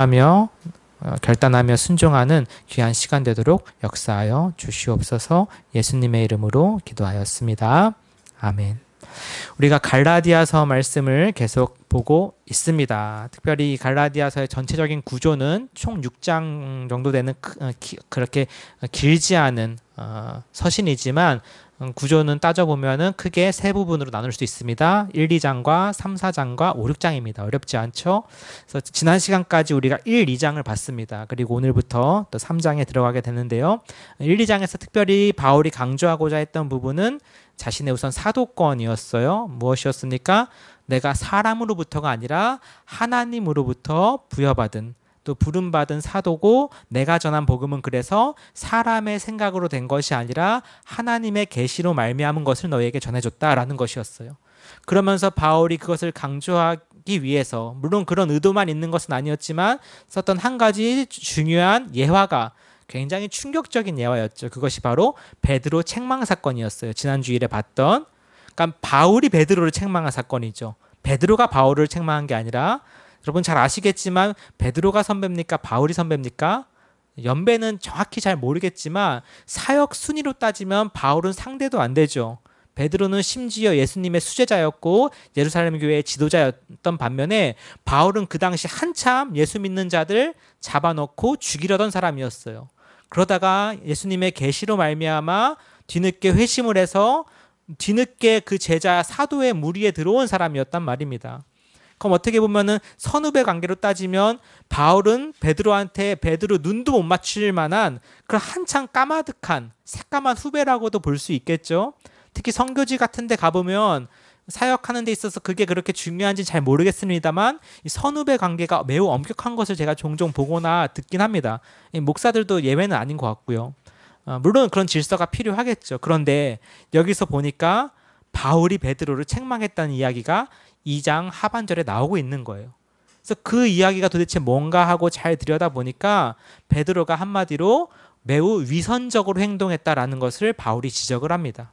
하며 결단하며 순종하는 귀한 시간 되도록 역사하여 주시옵소서. 예수님의 이름으로 기도하였습니다. 아멘. 우리가 갈라디아서 말씀을 계속 보고 있습니다. 특별히 갈라디아서의 전체적인 구조는 총 6장 정도 되는 그렇게 길지 않은 서신이지만 구조는 따져보면 크게 세 부분으로 나눌 수 있습니다. 1, 2장과 3, 4장과 5, 6장입니다. 어렵지 않죠? 그래서 지난 시간까지 우리가 1, 2장을 봤습니다. 그리고 오늘부터 또 3장에 들어가게 되는데요. 1, 2장에서 특별히 바울이 강조하고자 했던 부분은 자신의 우선 사도권이었어요. 무엇이었습니까? 내가 사람으로부터가 아니라 하나님으로부터 부여받은 또 부름받은 사도고, 내가 전한 복음은 그래서 사람의 생각으로 된 것이 아니라 하나님의 계시로 말미암은 것을 너희에게 전해줬다라는 것이었어요. 그러면서 바울이 그것을 강조하기 위해서, 물론 그런 의도만 있는 것은 아니었지만 썼던 한 가지 중요한 예화가 굉장히 충격적인 예화였죠. 그것이 바로 베드로 책망 사건이었어요. 지난 주일에 봤던. 그러니까 바울이 베드로를 책망한 사건이죠. 베드로가 바울을 책망한 게 아니라, 여러분 잘 아시겠지만 베드로가 선배입니까? 바울이 선배입니까? 연배는 정확히 잘 모르겠지만 사역 순위로 따지면 바울은 상대도 안 되죠. 베드로는 심지어 예수님의 수제자였고 예루살렘 교회의 지도자였던 반면에 바울은 그 당시 한참 예수 믿는 자들 잡아놓고 죽이려던 사람이었어요. 그러다가 예수님의 계시로 말미암아 뒤늦게 회심을 해서 뒤늦게 그 제자 사도의 무리에 들어온 사람이었단 말입니다. 그럼 어떻게 보면은 선후배 관계로 따지면 바울은 베드로한테 베드로 눈도 못 맞출 만한 그런 한창 까마득한 새까만 후배라고도 볼 수 있겠죠. 특히 선교지 같은 데 가보면 사역하는 데 있어서 그게 그렇게 중요한지 잘 모르겠습니다만 이 선후배 관계가 매우 엄격한 것을 제가 종종 보거나 듣긴 합니다. 목사들도 예외는 아닌 것 같고요. 물론 그런 질서가 필요하겠죠. 그런데 여기서 보니까 바울이 베드로를 책망했다는 이야기가 2장 하반절에 나오고 있는 거예요. 그래서 그 이야기가 도대체 뭔가 하고 잘 들여다보니까 베드로가 한마디로 매우 위선적으로 행동했다라는 것을 바울이 지적을 합니다.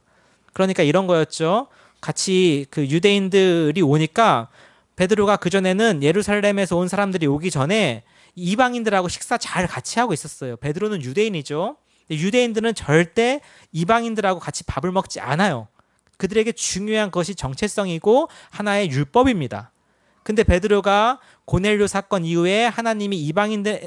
그러니까 이런 거였죠. 같이 그 유대인들이 오니까 베드로가 그전에는 예루살렘에서 온 사람들이 오기 전에 이방인들하고 식사 잘 같이 하고 있었어요. 베드로는 유대인이죠. 유대인들은 절대 이방인들하고 같이 밥을 먹지 않아요. 그들에게 중요한 것이 정체성이고 하나의 율법입니다. 근데 베드로가 고넬료 사건 이후에 하나님이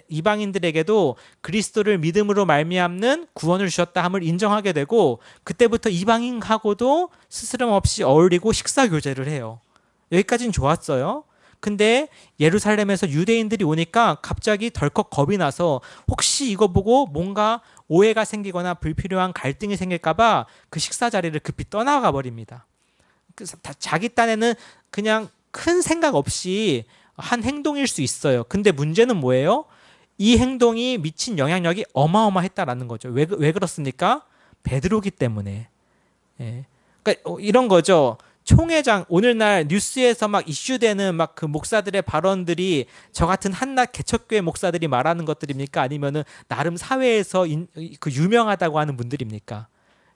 이방인들에게도 그리스도를 믿음으로 말미암는 구원을 주셨다 함을 인정하게 되고, 그때부터 이방인하고도 스스럼 없이 어울리고 식사 교제를 해요. 여기까지는 좋았어요. 근데 예루살렘에서 유대인들이 오니까 갑자기 덜컥 겁이 나서 혹시 이거 보고 뭔가 오해가 생기거나 불필요한 갈등이 생길까봐 그 식사 자리를 급히 떠나가 버립니다. 자기 딴에는 그냥 큰 생각 없이 한 행동일 수 있어요. 근데 문제는 뭐예요? 이 행동이 미친 영향력이 어마어마했다라는 거죠. 왜 그렇습니까? 베드로기 때문에. 예. 그러니까 이런 거죠. 총회장, 오늘날 뉴스에서 막 이슈되는 막 그 목사들의 발언들이 저 같은 한낱 개척교회 목사들이 말하는 것들입니까? 아니면은 나름 사회에서 그 유명하다고 하는 분들입니까?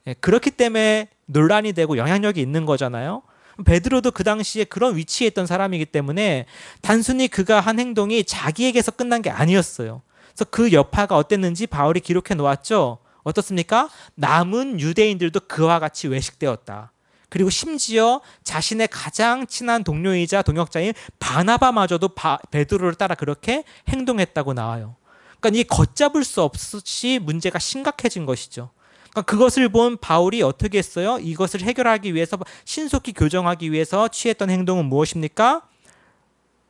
예, 그렇기 때문에 논란이 되고 영향력이 있는 거잖아요. 베드로도 그 당시에 그런 위치에 있던 사람이기 때문에 단순히 그가 한 행동이 자기에게서 끝난 게 아니었어요. 그래서 그 여파가 어땠는지 바울이 기록해 놓았죠. 어떻습니까? 남은 유대인들도 그와 같이 외식되었다. 그리고 심지어 자신의 가장 친한 동료이자 동역자인 바나바마저도 베드로를 따라 그렇게 행동했다고 나와요. 그러니까 이 걷잡을 수 없이 문제가 심각해진 것이죠. 그러니까 그것을 본 바울이 어떻게 했어요? 이것을 해결하기 위해서, 신속히 교정하기 위해서 취했던 행동은 무엇입니까?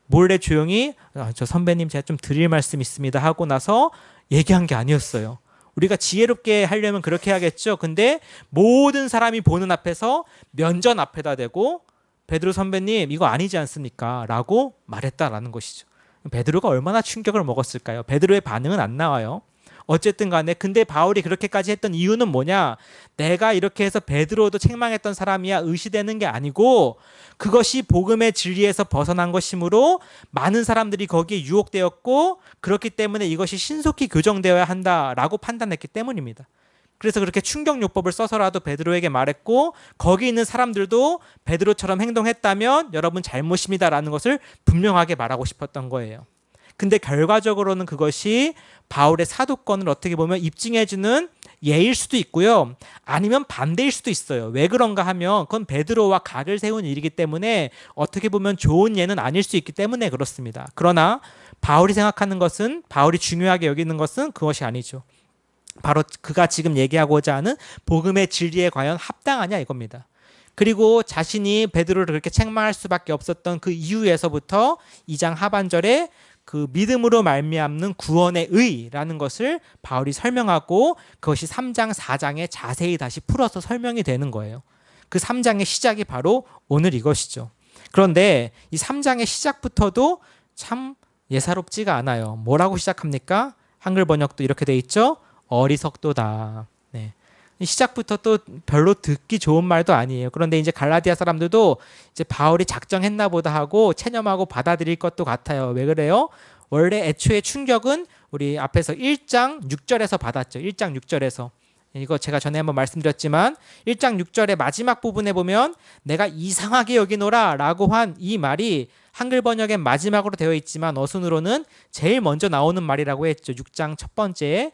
몰래 조용히 저 선배님 제가 좀 드릴 말씀 있습니다 하고 나서 얘기한 게 아니었어요. 우리가 지혜롭게 하려면 그렇게 해야겠죠. 근데 모든 사람이 보는 앞에서 면전 앞에다 대고 베드로 선배님 이거 아니지 않습니까? 라고 말했다라는 것이죠. 베드로가 얼마나 충격을 먹었을까요? 베드로의 반응은 안 나와요. 어쨌든 간에 근데 바울이 그렇게까지 했던 이유는 뭐냐? 내가 이렇게 해서 베드로도 책망했던 사람이야 의시되는 게 아니고 그것이 복음의 진리에서 벗어난 것이므로 많은 사람들이 거기에 유혹되었고 그렇기 때문에 이것이 신속히 교정되어야 한다라고 판단했기 때문입니다. 그래서 그렇게 충격요법을 써서라도 베드로에게 말했고 거기 있는 사람들도 베드로처럼 행동했다면 여러분 잘못입니다라는 것을 분명하게 말하고 싶었던 거예요. 근데 결과적으로는 그것이 바울의 사도권을 어떻게 보면 입증해주는 예일 수도 있고요. 아니면 반대일 수도 있어요. 왜 그런가 하면 그건 베드로와 각을 세운 일이기 때문에 어떻게 보면 좋은 예는 아닐 수 있기 때문에 그렇습니다. 그러나 바울이 생각하는 것은, 바울이 중요하게 여기는 것은 그것이 아니죠. 바로 그가 지금 얘기하고자 하는 복음의 진리에 과연 합당하냐 이겁니다. 그리고 자신이 베드로를 그렇게 책망할 수밖에 없었던 그 이유에서부터 2장 하반절에 그 믿음으로 말미암는 구원의 의라는 것을 바울이 설명하고 그것이 3장, 4장에 자세히 다시 풀어서 설명이 되는 거예요. 그 3장의 시작이 바로 오늘 이것이죠. 그런데 이 3장의 시작부터도 참 예사롭지가 않아요. 뭐라고 시작합니까? 한글 번역도 이렇게 돼 있죠. 어리석도다. 네. 시작부터 또 별로 듣기 좋은 말도 아니에요. 그런데 이제 갈라디아 사람들도 이제 바울이 작정했나 보다 하고 체념하고 받아들일 것도 같아요. 왜 그래요? 원래 애초에 충격은 우리 앞에서 1장 6절에서 받았죠. 1장 6절에서. 이거 제가 전에 한번 말씀드렸지만 1장 6절의 마지막 부분에 보면 내가 이상하게 여기노라 라고 한 이 말이 한글 번역엔 마지막으로 되어 있지만 어순으로는 제일 먼저 나오는 말이라고 했죠. 6장 첫 번째에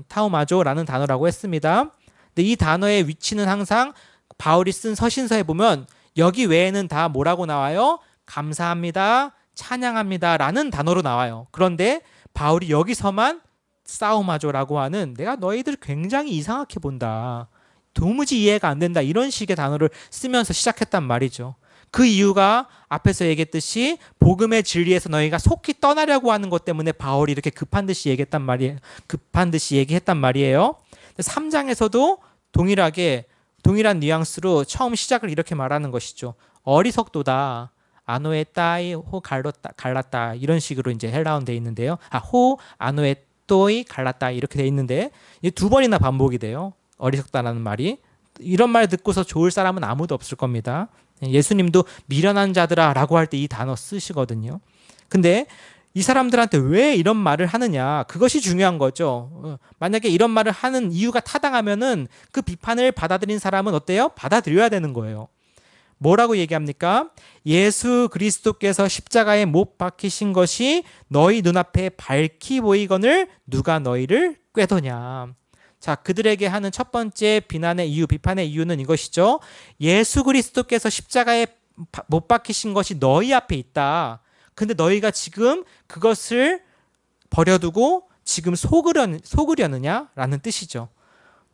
타우마조라는 단어라고 했습니다. 근데 이 단어의 위치는 항상 바울이 쓴 서신서에 보면 여기 외에는 다 뭐라고 나와요? 감사합니다, 찬양합니다 라는 단어로 나와요. 그런데 바울이 여기서만 사우마조라고 하는 내가 너희들 굉장히 이상하게 본다, 도무지 이해가 안 된다 이런 식의 단어를 쓰면서 시작했단 말이죠. 그 이유가 앞에서 얘기했듯이 복음의 진리에서 너희가 속히 떠나려고 하는 것 때문에 바울이 이렇게 급한 듯이 얘기했단 말이에요. 3장에서도 동일한 뉘앙스로 처음 시작을 이렇게 말하는 것이죠. 어리석도다. 아노에 따이 호 갈랐다 이런 식으로 이제 헬라어는 돼 있는데요. 호 아노에 또이 갈랐다 이렇게 돼 있는데 두 번이나 반복이 돼요. 어리석다라는 말이. 이런 말 듣고서 좋을 사람은 아무도 없을 겁니다. 예수님도 미련한 자들아 라고 할 때 이 단어 쓰시거든요. 근데 이 사람들한테 왜 이런 말을 하느냐, 그것이 중요한 거죠. 만약에 이런 말을 하는 이유가 타당하면은 그 비판을 받아들인 사람은 어때요? 받아들여야 되는 거예요. 뭐라고 얘기합니까? 예수 그리스도께서 십자가에 못 박히신 것이 너희 눈앞에 밝히 보이거늘 누가 너희를 꾀도냐. 자, 그들에게 하는 첫 번째 비판의 이유는 이것이죠. 예수 그리스도께서 십자가에 못 박히신 것이 너희 앞에 있다. 근데 너희가 지금 그것을 버려두고 지금 속으려느냐라는 뜻이죠.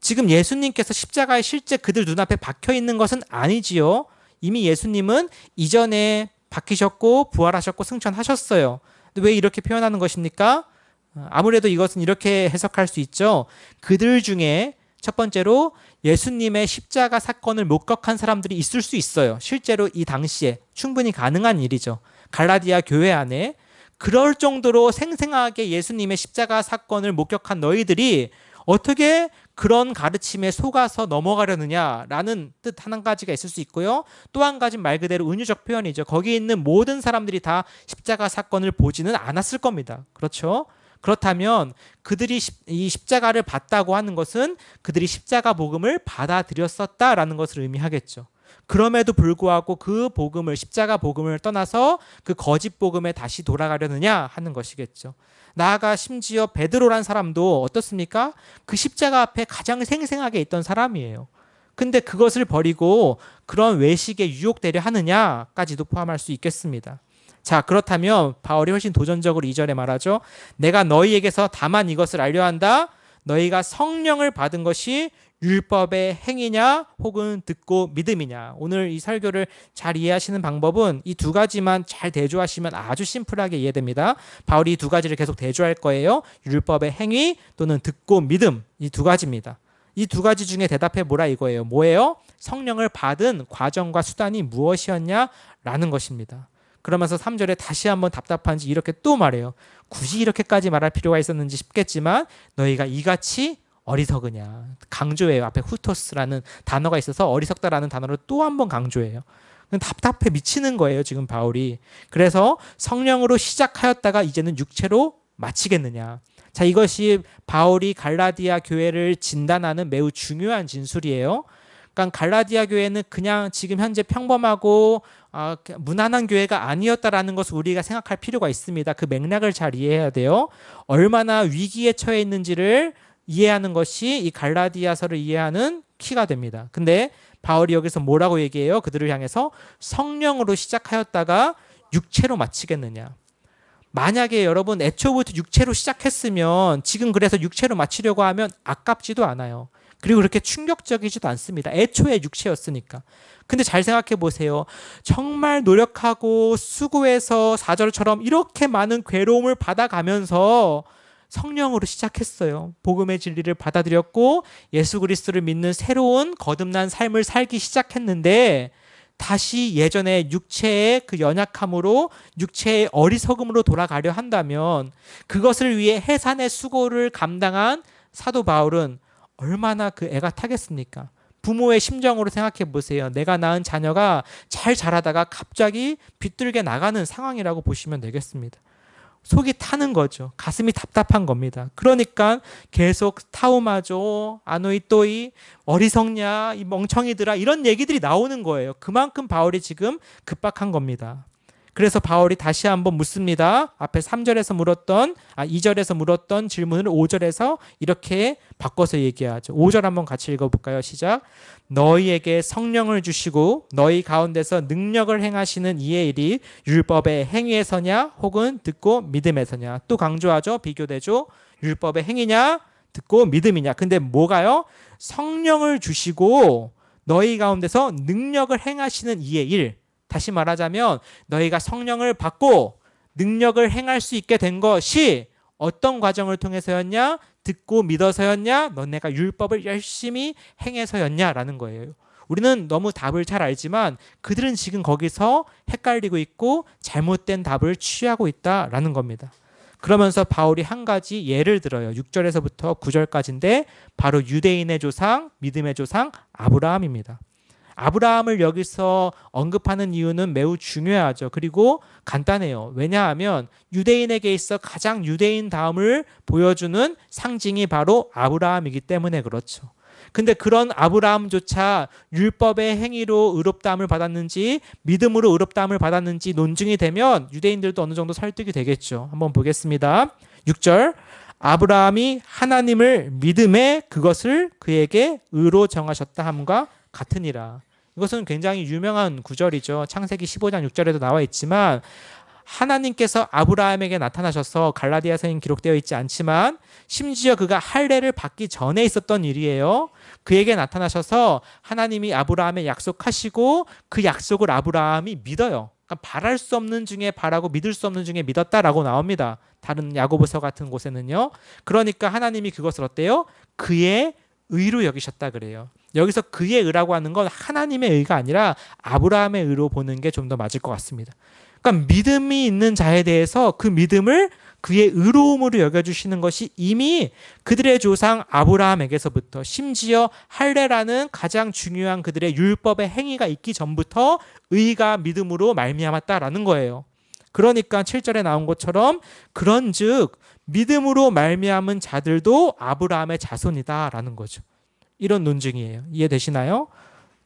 지금 예수님께서 십자가에 실제 그들 눈앞에 박혀 있는 것은 아니지요. 이미 예수님은 이전에 박히셨고 부활하셨고 승천하셨어요. 근데 왜 이렇게 표현하는 것입니까? 아무래도 이것은 이렇게 해석할 수 있죠. 그들 중에 첫 번째로 예수님의 십자가 사건을 목격한 사람들이 있을 수 있어요. 실제로 이 당시에 충분히 가능한 일이죠. 갈라디아 교회 안에 그럴 정도로 생생하게 예수님의 십자가 사건을 목격한 너희들이 어떻게 그런 가르침에 속아서 넘어가려느냐라는 뜻 한 가지가 있을 수 있고요. 또 한 가지 말 그대로 은유적 표현이죠. 거기 있는 모든 사람들이 다 십자가 사건을 보지는 않았을 겁니다. 그렇죠? 그렇다면 그들이 이 십자가를 봤다고 하는 것은 그들이 십자가 복음을 받아들였었다라는 것을 의미하겠죠. 그럼에도 불구하고 그 복음을, 십자가 복음을 떠나서 그 거짓 복음에 다시 돌아가려느냐 하는 것이겠죠. 나아가 심지어 베드로란 사람도 어떻습니까? 그 십자가 앞에 가장 생생하게 있던 사람이에요. 근데 그것을 버리고 그런 외식에 유혹되려 하느냐까지도 포함할 수 있겠습니다. 자, 그렇다면 바울이 훨씬 도전적으로 2절에 말하죠. 내가 너희에게서 다만 이것을 알려 한다. 너희가 성령을 받은 것이 율법의 행위냐 혹은 듣고 믿음이냐. 오늘 이 설교를 잘 이해하시는 방법은 이 두 가지만 잘 대조하시면 아주 심플하게 이해됩니다. 바울이 이 두 가지를 계속 대조할 거예요. 율법의 행위 또는 듣고 믿음, 이 두 가지입니다. 이 두 가지 중에 대답해 보라 이거예요. 뭐예요? 성령을 받은 과정과 수단이 무엇이었냐라는 것입니다. 그러면서 3절에 다시 한번 답답한지 이렇게 또 말해요. 굳이 이렇게까지 말할 필요가 있었는지 싶겠지만 너희가 이같이 어리석으냐. 강조해요. 앞에 후토스라는 단어가 있어서 어리석다라는 단어를 또 한 번 강조해요. 답답해 미치는 거예요, 지금 바울이. 그래서 성령으로 시작하였다가 이제는 육체로 마치겠느냐. 자, 이것이 바울이 갈라디아 교회를 진단하는 매우 중요한 진술이에요. 그러니까 갈라디아 교회는 그냥 지금 현재 평범하고 무난한 교회가 아니었다라는 것을 우리가 생각할 필요가 있습니다. 그 맥락을 잘 이해해야 돼요. 얼마나 위기에 처해 있는지를 이해하는 것이 이 갈라디아서를 이해하는 키가 됩니다. 근데 바울이 여기서 뭐라고 얘기해요? 그들을 향해서 성령으로 시작하였다가 육체로 마치겠느냐. 만약에 여러분 애초부터 육체로 시작했으면 지금 그래서 육체로 마치려고 하면 아깝지도 않아요. 그리고 그렇게 충격적이지도 않습니다. 애초에 육체였으니까. 근데 잘 생각해 보세요. 정말 노력하고 수고해서 4절처럼 이렇게 많은 괴로움을 받아가면서 성령으로 시작했어요. 복음의 진리를 받아들였고 예수 그리스도를 믿는 새로운 거듭난 삶을 살기 시작했는데 다시 예전에 육체의 그 연약함으로 육체의 어리석음으로 돌아가려 한다면 그것을 위해 해산의 수고를 감당한 사도 바울은 얼마나 그 애가 타겠습니까? 부모의 심정으로 생각해 보세요. 내가 낳은 자녀가 잘 자라다가 갑자기 비뚤게 나가는 상황이라고 보시면 되겠습니다. 속이 타는 거죠. 가슴이 답답한 겁니다. 그러니까 계속 타오마죠. 아노이 또이 어리석냐 이 멍청이들아 이런 얘기들이 나오는 거예요. 그만큼 바울이 지금 급박한 겁니다. 그래서 바울이 다시 한번 묻습니다. 앞에 2절에서 물었던 질문을 5절에서 이렇게 바꿔서 얘기하죠. 5절 한번 같이 읽어볼까요? 시작. 너희에게 성령을 주시고 너희 가운데서 능력을 행하시는 이의 일이 율법의 행위에서냐 혹은 듣고 믿음에서냐. 또 강조하죠. 비교되죠. 율법의 행위냐 듣고 믿음이냐. 근데 뭐가요? 성령을 주시고 너희 가운데서 능력을 행하시는 이의 일. 다시 말하자면 너희가 성령을 받고 능력을 행할 수 있게 된 것이 어떤 과정을 통해서였냐? 듣고 믿어서였냐? 너네가 율법을 열심히 행해서였냐라는 거예요. 우리는 너무 답을 잘 알지만 그들은 지금 거기서 헷갈리고 있고 잘못된 답을 취하고 있다라는 겁니다. 그러면서 바울이 한 가지 예를 들어요. 6절에서부터 9절까지인데 바로 유대인의 조상, 믿음의 조상 아브라함입니다. 아브라함을 여기서 언급하는 이유는 매우 중요하죠. 그리고 간단해요. 왜냐하면 유대인에게 있어 가장 유대인다움을 보여주는 상징이 바로 아브라함이기 때문에 그렇죠. 근데 그런 아브라함조차 율법의 행위로 의롭다함을 받았는지 믿음으로 의롭다함을 받았는지 논증이 되면 유대인들도 어느 정도 설득이 되겠죠. 한번 보겠습니다. 6절 아브라함이 하나님을 믿음에 그것을 그에게 의로 정하셨다 함과 같으니라. 이것은 굉장히 유명한 구절이죠. 창세기 15장 6절에도 나와 있지만 하나님께서 아브라함에게 나타나셔서 갈라디아서엔 기록되어 있지 않지만 심지어 그가 할례를 받기 전에 있었던 일이에요. 그에게 나타나셔서 하나님이 아브라함에 약속하시고 그 약속을 아브라함이 믿어요. 그러니까 바랄 수 없는 중에 바라고 믿을 수 없는 중에 믿었다라고 나옵니다. 다른 야고보서 같은 곳에는요. 그러니까 하나님이 그것을 어때요? 그의 의로 여기셨다 그래요. 여기서 그의 의라고 하는 건 하나님의 의가 아니라 아브라함의 의로 보는 게 좀 더 맞을 것 같습니다. 그러니까 믿음이 있는 자에 대해서 그 믿음을 그의 의로움으로 여겨주시는 것이 이미 그들의 조상 아브라함에게서부터 심지어 할례라는 가장 중요한 그들의 율법의 행위가 있기 전부터 의가 믿음으로 말미암았다라는 거예요. 그러니까 7절에 나온 것처럼 그런즉 믿음으로 말미암은 자들도 아브라함의 자손이다라는 거죠. 이런 논증이에요. 이해되시나요?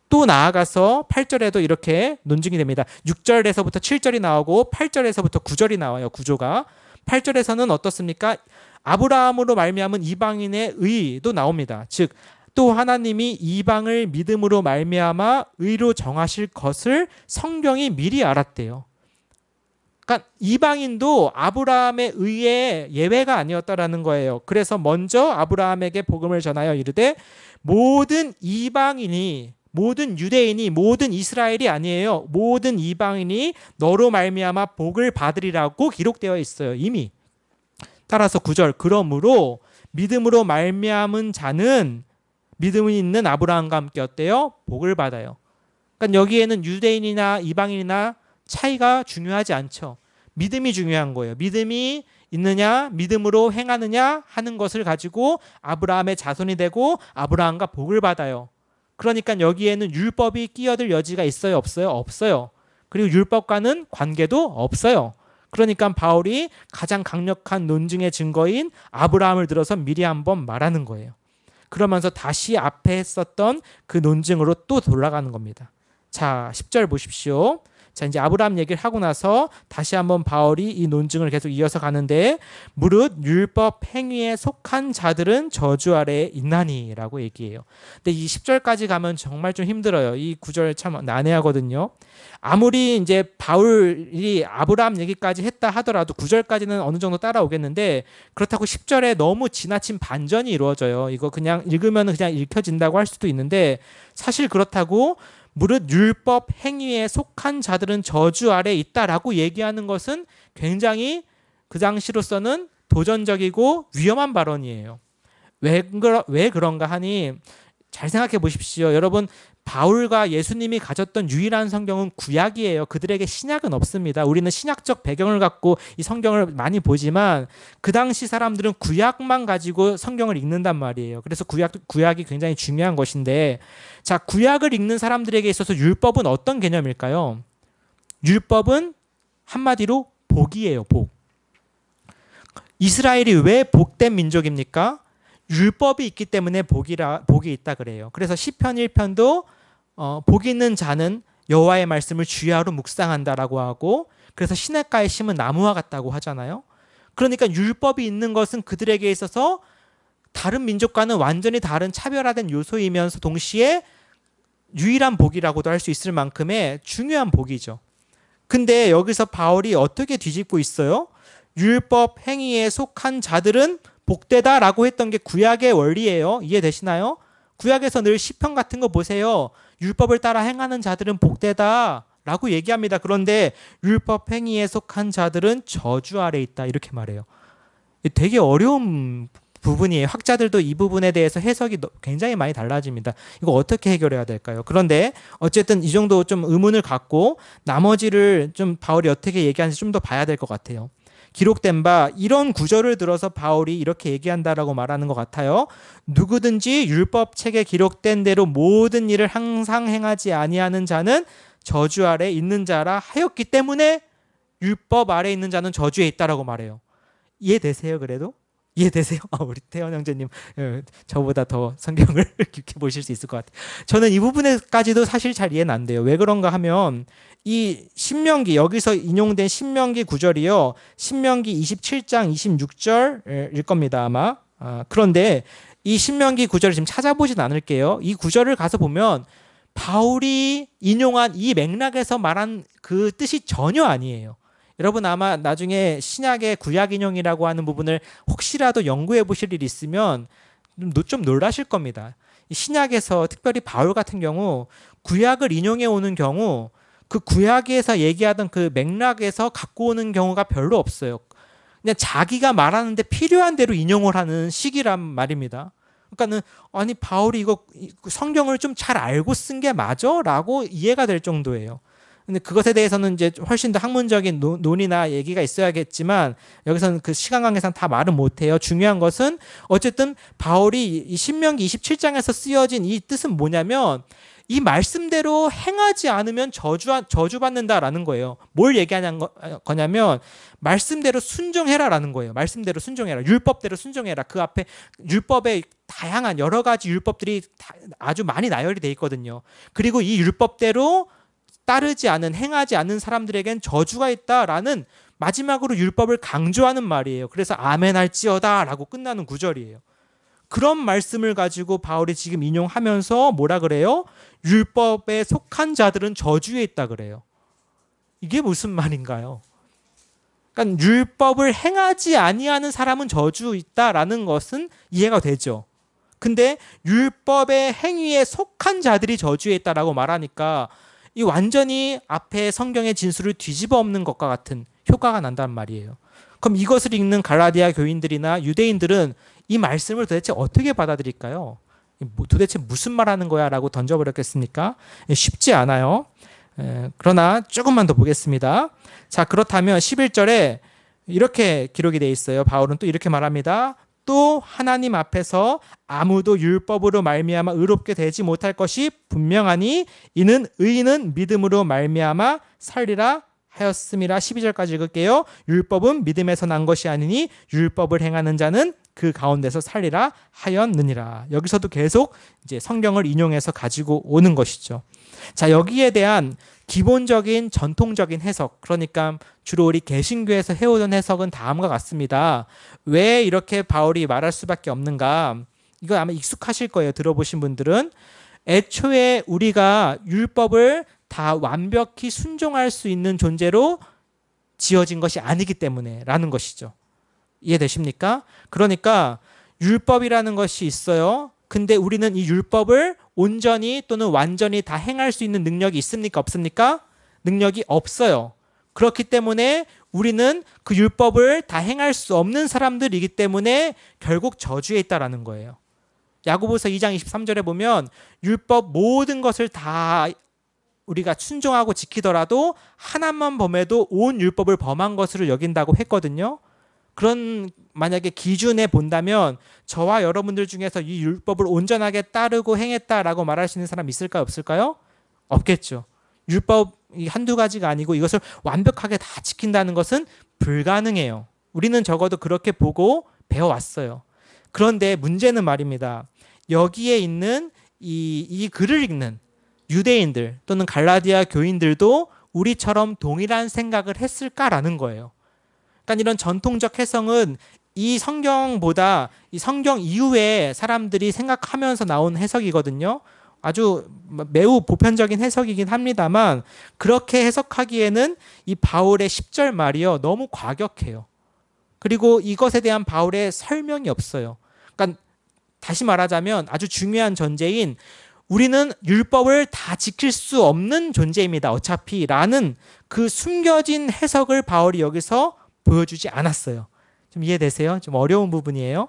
또 나아가서 8절에도 이렇게 논증이 됩니다. 6절에서부터 7절이 나오고 8절에서부터 9절이 나와요. 구조가. 8절에서는 어떻습니까? 아브라함으로 말미암은 이방인의 의도 나옵니다. 즉 또 하나님이 이방을 믿음으로 말미암아 의로 정하실 것을 성경이 미리 알았대요. 그러니까 이방인도 아브라함의 의에 예외가 아니었다라는 거예요. 그래서 먼저 아브라함에게 복음을 전하여 이르되 모든 이방인이 모든 유대인이 모든 이스라엘이 아니에요. 모든 이방인이 너로 말미암아 복을 받으리라고 기록되어 있어요. 이미. 따라서 9절 그러므로 믿음으로 말미암은 자는 믿음이 있는 아브라함과 함께 어때요? 복을 받아요. 그러니까 여기에는 유대인이나 이방인이나 차이가 중요하지 않죠. 믿음이 중요한 거예요. 믿음이 있느냐, 믿음으로 행하느냐 하는 것을 가지고 아브라함의 자손이 되고 아브라함과 복을 받아요. 그러니까 여기에는 율법이 끼어들 여지가 있어요? 없어요? 없어요. 그리고 율법과는 관계도 없어요. 그러니까 바울이 가장 강력한 논증의 증거인 아브라함을 들어서 미리 한번 말하는 거예요. 그러면서 다시 앞에 했었던 그 논증으로 또 돌아가는 겁니다. 자, 10절 보십시오. 자, 이제 아브라함 얘기를 하고 나서 다시 한번 바울이 이 논증을 계속 이어서 가는데, 무릇 율법 행위에 속한 자들은 저주 아래에 있나니라고 얘기해요. 근데 이 10절까지 가면 정말 좀 힘들어요. 이 구절 참 난해하거든요. 아무리 이제 바울이 아브라함 얘기까지 했다 하더라도 9절까지는 어느 정도 따라오겠는데, 그렇다고 10절에 너무 지나친 반전이 이루어져요. 이거 그냥 읽으면 그냥 읽혀진다고 할 수도 있는데, 사실 그렇다고 무릇 율법 행위에 속한 자들은 저주 아래에 있다라고 얘기하는 것은 굉장히 그 당시로서는 도전적이고 위험한 발언이에요. 왜 그런가 하니, 잘 생각해 보십시오. 여러분, 바울과 예수님이 가졌던 유일한 성경은 구약이에요. 그들에게 신약은 없습니다. 우리는 신약적 배경을 갖고 이 성경을 많이 보지만, 그 당시 사람들은 구약만 가지고 성경을 읽는단 말이에요. 그래서 구약이 굉장히 중요한 것인데, 자, 구약을 읽는 사람들에게 있어서 율법은 어떤 개념일까요? 율법은 한마디로 복이에요. 복. 이스라엘이 왜 복된 민족입니까? 율법이 있기 때문에 복이 있다 그래요. 그래서 시편 1편도 복 있는 자는 여호와의 말씀을 주야로 묵상한다라고 하고, 그래서 시냇가에 심은 나무와 같다고 하잖아요. 그러니까 율법이 있는 것은 그들에게 있어서 다른 민족과는 완전히 다른 차별화된 요소이면서 동시에 유일한 복이라고도 할 수 있을 만큼의 중요한 복이죠. 근데 여기서 바울이 어떻게 뒤집고 있어요? 율법 행위에 속한 자들은 복되다라고 했던 게 구약의 원리예요. 이해되시나요? 구약에서 늘 시편 같은 거 보세요. 율법을 따라 행하는 자들은 복되다라고 얘기합니다. 그런데 율법 행위에 속한 자들은 저주 아래 있다, 이렇게 말해요. 되게 어려운 부분이에요. 학자들도 이 부분에 대해서 해석이 굉장히 많이 달라집니다. 이거 어떻게 해결해야 될까요? 그런데 어쨌든 이 정도 좀 의문을 갖고 나머지를 좀 바울이 어떻게 얘기하는지 좀 더 봐야 될 것 같아요. 기록된 바 이런 구절을 들어서 바울이 이렇게 얘기한다라고 말하는 것 같아요. 누구든지 율법책에 기록된 대로 모든 일을 항상 행하지 아니하는 자는 저주 아래 있는 자라 하였기 때문에 율법 아래 있는 자는 저주에 있다라고 말해요. 이해되세요? 그래도? 이해되세요? 우리 태연 형제님 저보다 더 성경을 깊게 보실 수 있을 것 같아요. 저는 이 부분에까지도 사실 잘 이해는 안 돼요. 왜 그런가 하면 이 신명기, 여기서 인용된 신명기 구절이요, 신명기 27장 26절일 겁니다 아마. 그런데 이 신명기 구절을 지금 찾아보진 않을게요. 이 구절을 가서 보면 바울이 인용한 이 맥락에서 말한 그 뜻이 전혀 아니에요. 여러분 아마 나중에 신약의 구약 인용이라고 하는 부분을 혹시라도 연구해 보실 일 있으면 좀 놀라실 겁니다. 신약에서 특별히 바울 같은 경우 구약을 인용해 오는 경우 그 구약에서 얘기하던 그 맥락에서 갖고 오는 경우가 별로 없어요. 그냥 자기가 말하는데 필요한 대로 인용을 하는 식이란 말입니다. 그러니까는 아니 바울이 이거 성경을 좀 잘 알고 쓴 게 맞아? 라고 이해가 될 정도예요. 근데 그것에 대해서는 이제 훨씬 더 학문적인 논의나 얘기가 있어야겠지만 여기서는 그 시간 관계상 다 말은 못해요. 중요한 것은 어쨌든 바울이 이 신명기 27장에서 쓰여진 이 뜻은 뭐냐면 이 말씀대로 행하지 않으면 저주받는다라는 거예요. 뭘 얘기하는 거냐면 말씀대로 순종해라라는 거예요. 말씀대로 순종해라. 율법대로 순종해라. 그 앞에 율법에 다양한 여러 가지 율법들이 아주 많이 나열이 돼 있거든요. 그리고 이 율법대로 따르지 않은, 행하지 않는 사람들에겐 저주가 있다라는 마지막으로 율법을 강조하는 말이에요. 그래서 아멘 할지어다 라고 끝나는 구절이에요. 그런 말씀을 가지고 바울이 지금 인용하면서 뭐라 그래요? 율법에 속한 자들은 저주에 있다 그래요. 이게 무슨 말인가요? 그러니까 율법을 행하지 아니하는 사람은 저주 있다라는 것은 이해가 되죠. 근데 율법의 행위에 속한 자들이 저주에 있다라고 말하니까 이 완전히 앞에 성경의 진술을 뒤집어 엎는 것과 같은 효과가 난단 말이에요. 그럼 이것을 읽는 갈라디아 교인들이나 유대인들은 이 말씀을 도대체 어떻게 받아들일까요? 도대체 무슨 말하는 거야? 라고 던져버렸겠습니까? 쉽지 않아요. 그러나 조금만 더 보겠습니다. 자, 그렇다면 11절에 이렇게 기록이 되어 있어요. 바울은 또 이렇게 말합니다. 또 하나님 앞에서 아무도 율법으로 말미암아 의롭게 되지 못할 것이 분명하니 이는 의인은 믿음으로 말미암아 살리라 하였음이라. 12절까지 읽을게요. 율법은 믿음에서 난 것이 아니니 율법을 행하는 자는 그 가운데서 살리라 하였느니라. 여기서도 계속 이제 성경을 인용해서 가지고 오는 것이죠. 자, 여기에 대한 기본적인 전통적인 해석, 그러니까 주로 우리 개신교에서 해오던 해석은 다음과 같습니다. 왜 이렇게 바울이 말할 수밖에 없는가? 이거 아마 익숙하실 거예요. 들어보신 분들은. 애초에 우리가 율법을 다 완벽히 순종할 수 있는 존재로 지어진 것이 아니기 때문에 라는 것이죠. 이해되십니까? 그러니까 율법이라는 것이 있어요. 근데 우리는 이 율법을 온전히 또는 완전히 다 행할 수 있는 능력이 있습니까? 없습니까? 능력이 없어요. 그렇기 때문에 우리는 그 율법을 다 행할 수 없는 사람들이기 때문에 결국 저주에 있다라는 거예요. 야고보서 2장 23절에 보면 율법 모든 것을 다 우리가 순종하고 지키더라도 하나만 범해도 온 율법을 범한 것으로 여긴다고 했거든요. 그런 만약에 기준에 본다면 저와 여러분들 중에서 이 율법을 온전하게 따르고 행했다라고 말할 수 있는 사람 있을까요? 없을까요? 없겠죠. 율법이 한두 가지가 아니고 이것을 완벽하게 다 지킨다는 것은 불가능해요. 우리는 적어도 그렇게 보고 배워왔어요. 그런데 문제는 말입니다. 여기에 있는 이 글을 읽는 유대인들 또는 갈라디아 교인들도 우리처럼 동일한 생각을 했을까라는 거예요. 그러니까 이런 전통적 해석은 이 성경보다 이 성경 이후에 사람들이 생각하면서 나온 해석이거든요. 아주 매우 보편적인 해석이긴 합니다만 그렇게 해석하기에는 이 바울의 10절 말이요. 너무 과격해요. 그리고 이것에 대한 바울의 설명이 없어요. 그러니까 다시 말하자면 아주 중요한 전제인 우리는 율법을 다 지킬 수 없는 존재입니다. 어차피 라는 그 숨겨진 해석을 바울이 여기서 보여주지 않았어요. 좀 이해되세요? 좀 어려운 부분이에요.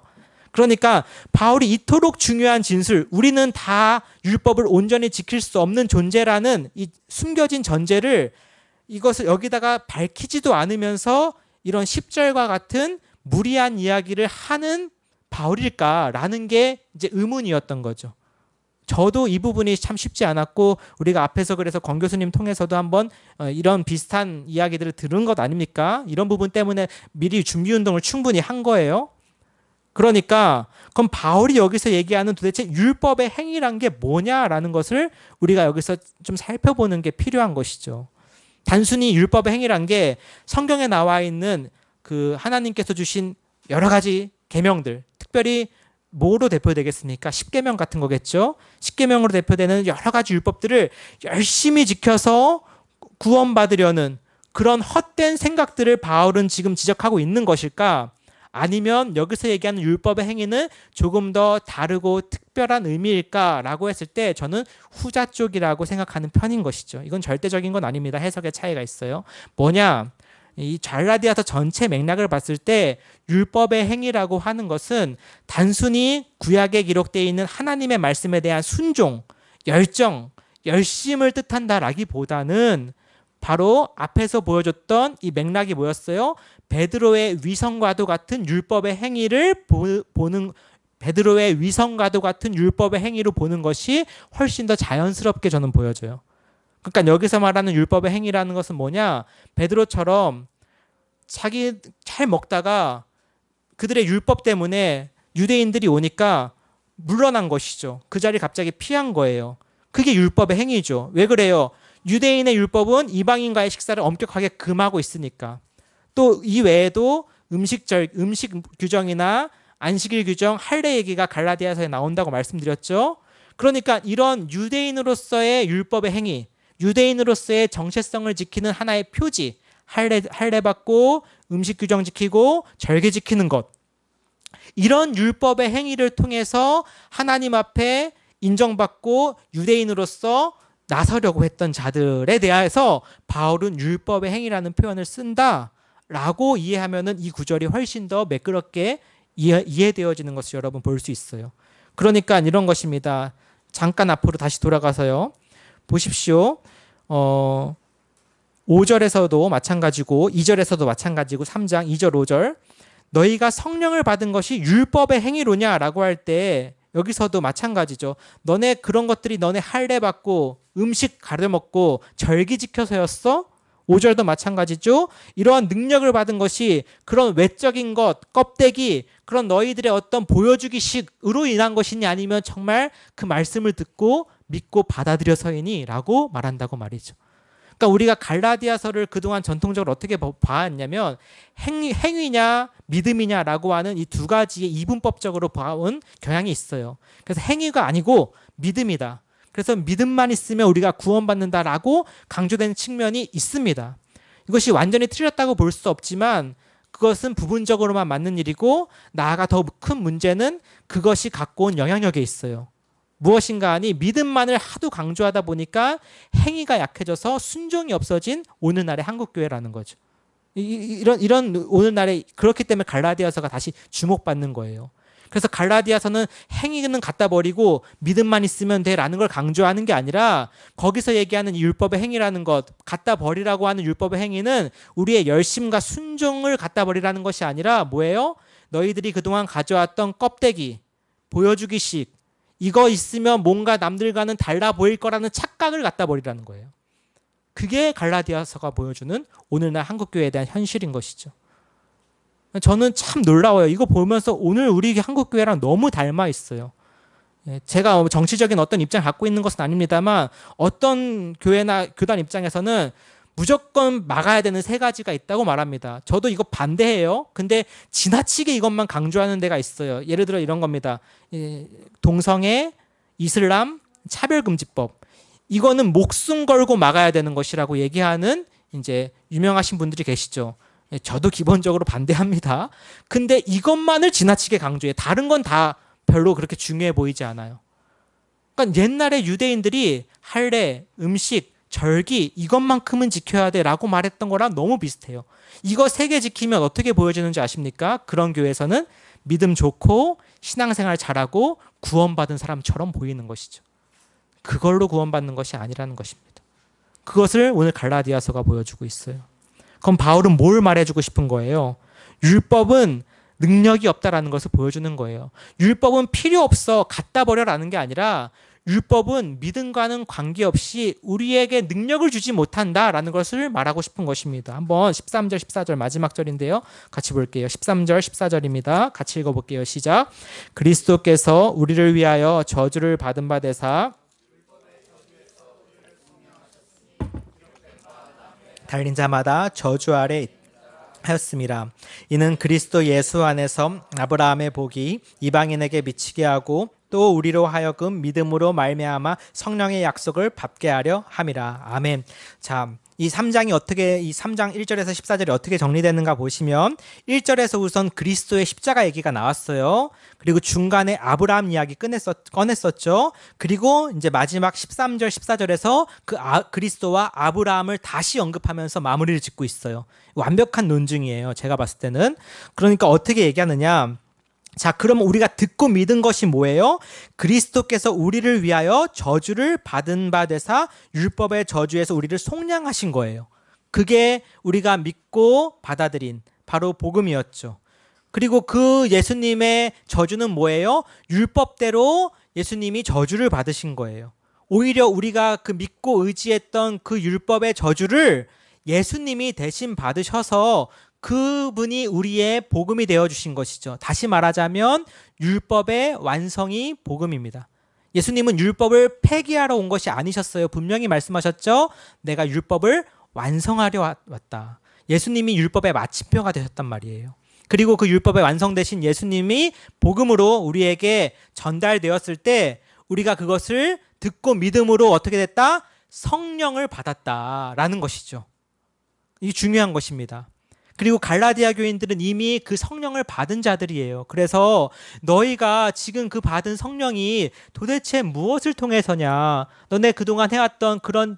그러니까 바울이 이토록 중요한 진술, 우리는 다 율법을 온전히 지킬 수 없는 존재라는 이 숨겨진 전제를 이것을 여기다가 밝히지도 않으면서 이런 10절과 같은 무리한 이야기를 하는 바울일까라는 게 이제 의문이었던 거죠. 저도 이 부분이 참 쉽지 않았고 우리가 앞에서 그래서 권 교수님 통해서도 한번 이런 비슷한 이야기들을 들은 것 아닙니까? 이런 부분 때문에 미리 준비운동을 충분히 한 거예요. 그러니까 그럼 바울이 여기서 얘기하는 도대체 율법의 행위란 게 뭐냐라는 것을 우리가 여기서 좀 살펴보는 게 필요한 것이죠. 단순히 율법의 행위란 게 성경에 나와 있는 그 하나님께서 주신 여러 가지 계명들, 특별히 뭐로 대표되겠습니까? 10계명 같은 거겠죠. 10계명으로 대표되는 여러 가지 율법들을 열심히 지켜서 구원받으려는 그런 헛된 생각들을 바울은 지금 지적하고 있는 것일까? 아니면 여기서 얘기하는 율법의 행위는 조금 더 다르고 특별한 의미일까라고 했을 때 저는 후자 쪽이라고 생각하는 편인 것이죠. 이건 절대적인 건 아닙니다. 해석의 차이가 있어요. 뭐냐? 이 갈라디아서 전체 맥락을 봤을 때 율법의 행위라고 하는 것은 단순히 구약에 기록되어 있는 하나님의 말씀에 대한 순종, 열정, 열심을 뜻한다라기보다는 바로 앞에서 보여줬던 이 맥락이 뭐였어요? 베드로의 위선과도 같은 율법의 행위를 보는 베드로의 위선과도 같은 율법의 행위로 보는 것이 훨씬 더 자연스럽게 저는 보여져요. 그러니까 여기서 말하는 율법의 행위라는 것은 뭐냐? 베드로처럼 자기 잘 먹다가 그들의 율법 때문에 유대인들이 오니까 물러난 것이죠. 그 자리를 갑자기 피한 거예요. 그게 율법의 행위죠. 왜 그래요? 유대인의 율법은 이방인과의 식사를 엄격하게 금하고 있으니까. 또 이 외에도 음식 규정이나 안식일 규정, 할례 얘기가 갈라디아서에 나온다고 말씀드렸죠. 그러니까 이런 유대인으로서의 율법의 행위, 유대인으로서의 정체성을 지키는 하나의 표지, 할례 받고 음식 규정 지키고 절기 지키는 것, 이런 율법의 행위를 통해서 하나님 앞에 인정받고 유대인으로서 나서려고 했던 자들에 대해서 바울은 율법의 행위라는 표현을 쓴다라고 이해하면은 이 구절이 훨씬 더 매끄럽게 이해되어지는 것을 여러분 볼 수 있어요. 그러니까 이런 것입니다. 잠깐 앞으로 다시 돌아가서요. 보십시오. 5절에서도 마찬가지고 2절에서도 마찬가지고 3장 2절 5절 너희가 성령을 받은 것이 율법의 행위로냐라고 할 때 여기서도 마찬가지죠. 너네 그런 것들이 너네 할례 받고 음식 가려 먹고 절기 지켜서였어? 5절도 마찬가지죠. 이러한 능력을 받은 것이 그런 외적인 것, 껍데기, 그런 너희들의 어떤 보여주기식으로 인한 것이니 아니면 정말 그 말씀을 듣고 믿고 받아들여서이니? 라고 말한다고 말이죠. 그러니까 우리가 갈라디아서를 그동안 전통적으로 어떻게 봐왔냐면 행위냐 믿음이냐라고 하는 이 두 가지의 이분법적으로 봐온 경향이 있어요. 그래서 행위가 아니고 믿음이다. 그래서 믿음만 있으면 우리가 구원받는다라고 강조되는 측면이 있습니다. 이것이 완전히 틀렸다고 볼 수 없지만 그것은 부분적으로만 맞는 일이고, 나아가 더 큰 문제는 그것이 갖고 온 영향력에 있어요. 무엇인가 하니 믿음만을 하도 강조하다 보니까 행위가 약해져서 순종이 없어진 오늘날의 한국교회라는 거죠. 이런 오늘날에, 그렇기 때문에 갈라디아서가 다시 주목받는 거예요. 그래서 갈라디아서는 행위는 갖다 버리고 믿음만 있으면 돼라는 걸 강조하는 게 아니라, 거기서 얘기하는 율법의 행위라는 것, 갖다 버리라고 하는 율법의 행위는 우리의 열심과 순종을 갖다 버리라는 것이 아니라 뭐예요? 너희들이 그동안 가져왔던 껍데기, 보여주기식, 이거 있으면 뭔가 남들과는 달라 보일 거라는 착각을 갖다 버리라는 거예요. 그게 갈라디아서가 보여주는 오늘날 한국교회에 대한 현실인 것이죠. 저는 참 놀라워요. 이거 보면서 오늘 우리 한국교회랑 너무 닮아 있어요. 제가 정치적인 어떤 입장을 갖고 있는 것은 아닙니다만, 어떤 교회나 교단 입장에서는 무조건 막아야 되는 세 가지가 있다고 말합니다. 저도 이거 반대해요. 근데 지나치게 이것만 강조하는 데가 있어요. 예를 들어 이런 겁니다. 동성애, 이슬람, 차별금지법. 이거는 목숨 걸고 막아야 되는 것이라고 얘기하는 이제 유명하신 분들이 계시죠. 저도 기본적으로 반대합니다. 근데 이것만을 지나치게 강조해. 다른 건 다 별로 그렇게 중요해 보이지 않아요. 그러니까 옛날에 유대인들이 할례, 음식, 절기, 이것만큼은 지켜야 돼라고 말했던 거랑 너무 비슷해요. 이거 세 개 지키면 어떻게 보여지는지 아십니까? 그런 교회에서는 믿음 좋고 신앙생활 잘하고 구원받은 사람처럼 보이는 것이죠. 그걸로 구원받는 것이 아니라는 것입니다. 그것을 오늘 갈라디아서가 보여주고 있어요. 그럼 바울은 뭘 말해주고 싶은 거예요? 율법은 능력이 없다라는 것을 보여주는 거예요. 율법은 필요 없어, 갖다 버려라는 게 아니라, 율법은 믿음과는 관계없이 우리에게 능력을 주지 못한다라는 것을 말하고 싶은 것입니다. 한번 13절, 14절 마지막 절인데요. 같이 볼게요. 13절, 14절입니다. 같이 읽어볼게요. 시작. 그리스도께서 우리를 위하여 저주를 받은 바 되사 달린 자마다 저주 아래 하였습니다. 이는 그리스도 예수 안에서 아브라함의 복이 이방인에게 미치게 하고 또 우리로 하여금 믿음으로 말미암아 성령의 약속을 받게 하려 함이라. 아멘. 자, 이 3장이 어떻게, 이 3장 1절에서 14절이 어떻게 정리되는가 보시면, 1절에서 우선 그리스도의 십자가 얘기가 나왔어요. 그리고 중간에 아브라함 이야기 꺼냈었죠. 그리고 이제 마지막 13절, 14절에서 그리스도와 아브라함을 다시 언급하면서 마무리를 짓고 있어요. 완벽한 논증이에요. 제가 봤을 때는. 그러니까 어떻게 얘기하느냐. 자, 그러면 우리가 듣고 믿은 것이 뭐예요? 그리스도께서 우리를 위하여 저주를 받은 바 되사 율법의 저주에서 우리를 속량하신 거예요. 그게 우리가 믿고 받아들인 바로 복음이었죠. 그리고 그 예수님의 저주는 뭐예요? 율법대로 예수님이 저주를 받으신 거예요. 오히려 우리가 그 믿고 의지했던 그 율법의 저주를 예수님이 대신 받으셔서 그분이 우리의 복음이 되어주신 것이죠. 다시 말하자면 율법의 완성이 복음입니다. 예수님은 율법을 폐기하러 온 것이 아니셨어요. 분명히 말씀하셨죠. 내가 율법을 완성하려 왔다. 예수님이 율법의 마침표가 되셨단 말이에요. 그리고 그 율법의 완성되신 예수님이 복음으로 우리에게 전달되었을 때 우리가 그것을 듣고 믿음으로 어떻게 됐다? 성령을 받았다라는 것이죠. 이게 중요한 것입니다. 그리고 갈라디아 교인들은 이미 그 성령을 받은 자들이에요. 그래서 너희가 지금 그 받은 성령이 도대체 무엇을 통해서냐? 너네 그동안 해왔던 그런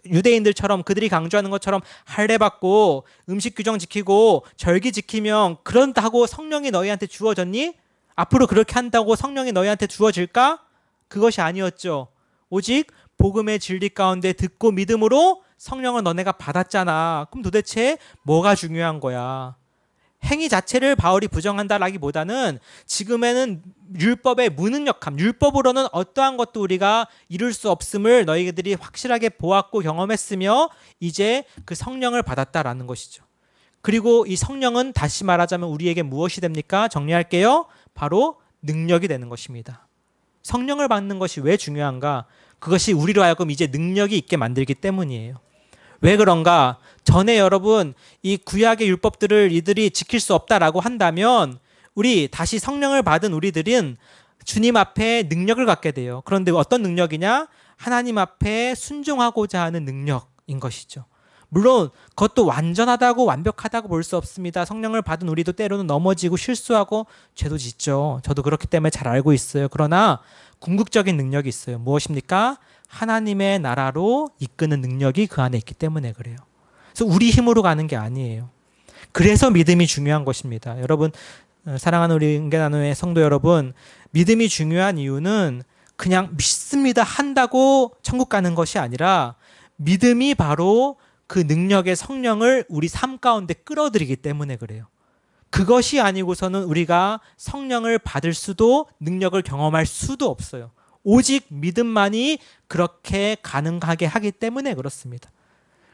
유대인들처럼 그들이 강조하는 것처럼 할례 받고 음식 규정 지키고 절기 지키면 그런다고 성령이 너희한테 주어졌니? 앞으로 그렇게 한다고 성령이 너희한테 주어질까? 그것이 아니었죠. 오직 복음의 진리 가운데 듣고 믿음으로 성령을 너네가 받았잖아. 그럼 도대체 뭐가 중요한 거야? 행위 자체를 바울이 부정한다라기보다는 지금에는 율법의 무능력함, 율법으로는 어떠한 것도 우리가 이룰 수 없음을 너희들이 확실하게 보았고 경험했으며 이제 그 성령을 받았다라는 것이죠. 그리고 이 성령은 다시 말하자면 우리에게 무엇이 됩니까? 정리할게요. 바로 능력이 되는 것입니다. 성령을 받는 것이 왜 중요한가? 그것이 우리로 하여금 이제 능력이 있게 만들기 때문이에요. 왜 그런가? 전에 여러분 이 구약의 율법들을 이들이 지킬 수 없다라고 한다면 우리 다시 성령을 받은 우리들은 주님 앞에 능력을 갖게 돼요. 그런데 어떤 능력이냐? 하나님 앞에 순종하고자 하는 능력인 것이죠. 물론 그것도 완전하다고 완벽하다고 볼 수 없습니다. 성령을 받은 우리도 때로는 넘어지고 실수하고 죄도 짓죠. 저도 그렇기 때문에 잘 알고 있어요. 그러나 궁극적인 능력이 있어요. 무엇입니까? 하나님의 나라로 이끄는 능력이 그 안에 있기 때문에 그래요. 그래서 우리 힘으로 가는 게 아니에요. 그래서 믿음이 중요한 것입니다. 여러분, 사랑하는 우리 은혜나눔의 성도 여러분, 믿음이 중요한 이유는 그냥 믿습니다 한다고 천국 가는 것이 아니라 믿음이 바로 그 능력의 성령을 우리 삶 가운데 끌어들이기 때문에 그래요. 그것이 아니고서는 우리가 성령을 받을 수도 능력을 경험할 수도 없어요. 오직 믿음만이 그렇게 가능하게 하기 때문에 그렇습니다.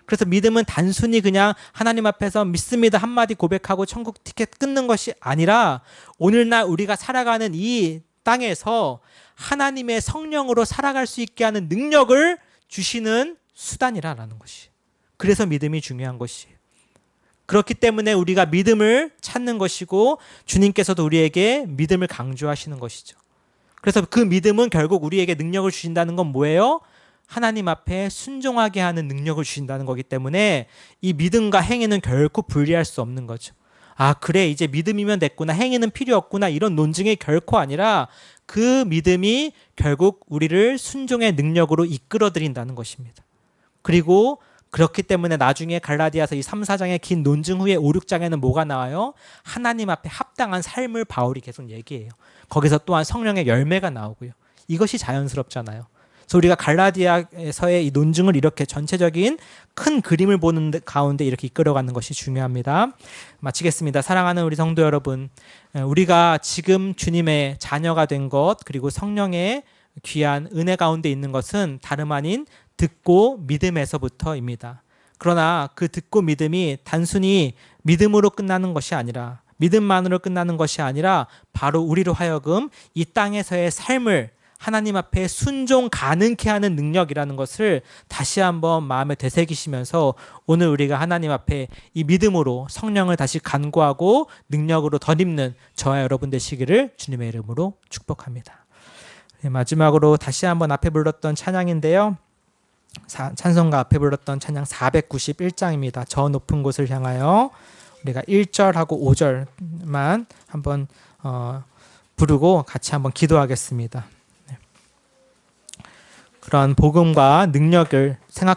그래서 믿음은 단순히 그냥 하나님 앞에서 믿습니다 한마디 고백하고 천국 티켓 끊는 것이 아니라 오늘날 우리가 살아가는 이 땅에서 하나님의 성령으로 살아갈 수 있게 하는 능력을 주시는 수단이라는 것이. 그래서 믿음이 중요한 것이에요. 그렇기 때문에 우리가 믿음을 찾는 것이고 주님께서도 우리에게 믿음을 강조하시는 것이죠. 그래서 그 믿음은 결국 우리에게 능력을 주신다는 건 뭐예요? 하나님 앞에 순종하게 하는 능력을 주신다는 거기 때문에 이 믿음과 행위는 결코 분리할 수 없는 거죠. 아, 그래, 이제 믿음이면 됐구나, 행위는 필요 없구나, 이런 논증이 결코 아니라 그 믿음이 결국 우리를 순종의 능력으로 이끌어들인다는 것입니다. 그리고 그렇기 때문에 나중에 갈라디아서 이 3, 4장의 긴 논증 후에 5, 6장에는 뭐가 나와요? 하나님 앞에 합당한 삶을 바울이 계속 얘기해요. 거기서 또한 성령의 열매가 나오고요. 이것이 자연스럽잖아요. 그래서 우리가 갈라디아서의 이 논증을 이렇게 전체적인 큰 그림을 보는 가운데 이렇게 이끌어가는 것이 중요합니다. 마치겠습니다. 사랑하는 우리 성도 여러분, 우리가 지금 주님의 자녀가 된 것, 그리고 성령의 귀한 은혜 가운데 있는 것은 다름 아닌 듣고 믿음에서부터입니다. 그러나 그 듣고 믿음이 단순히 믿음으로 끝나는 것이 아니라, 믿음만으로 끝나는 것이 아니라 바로 우리로 하여금 이 땅에서의 삶을 하나님 앞에 순종 가능케 하는 능력이라는 것을 다시 한번 마음에 되새기시면서 오늘 우리가 하나님 앞에 이 믿음으로 성령을 다시 간구하고 능력으로 덧입는 저와 여러분 되시기를 주님의 이름으로 축복합니다. 마지막으로 다시 한번 앞에 불렀던 찬양인데요. 찬송가 앞에 불렀던 찬양 491장입니다. 저 높은 곳을 향하여. 우리가 1절하고 5절만 한번 부르고 같이 한번 기도하겠습니다. 그런 복음과 능력을 생각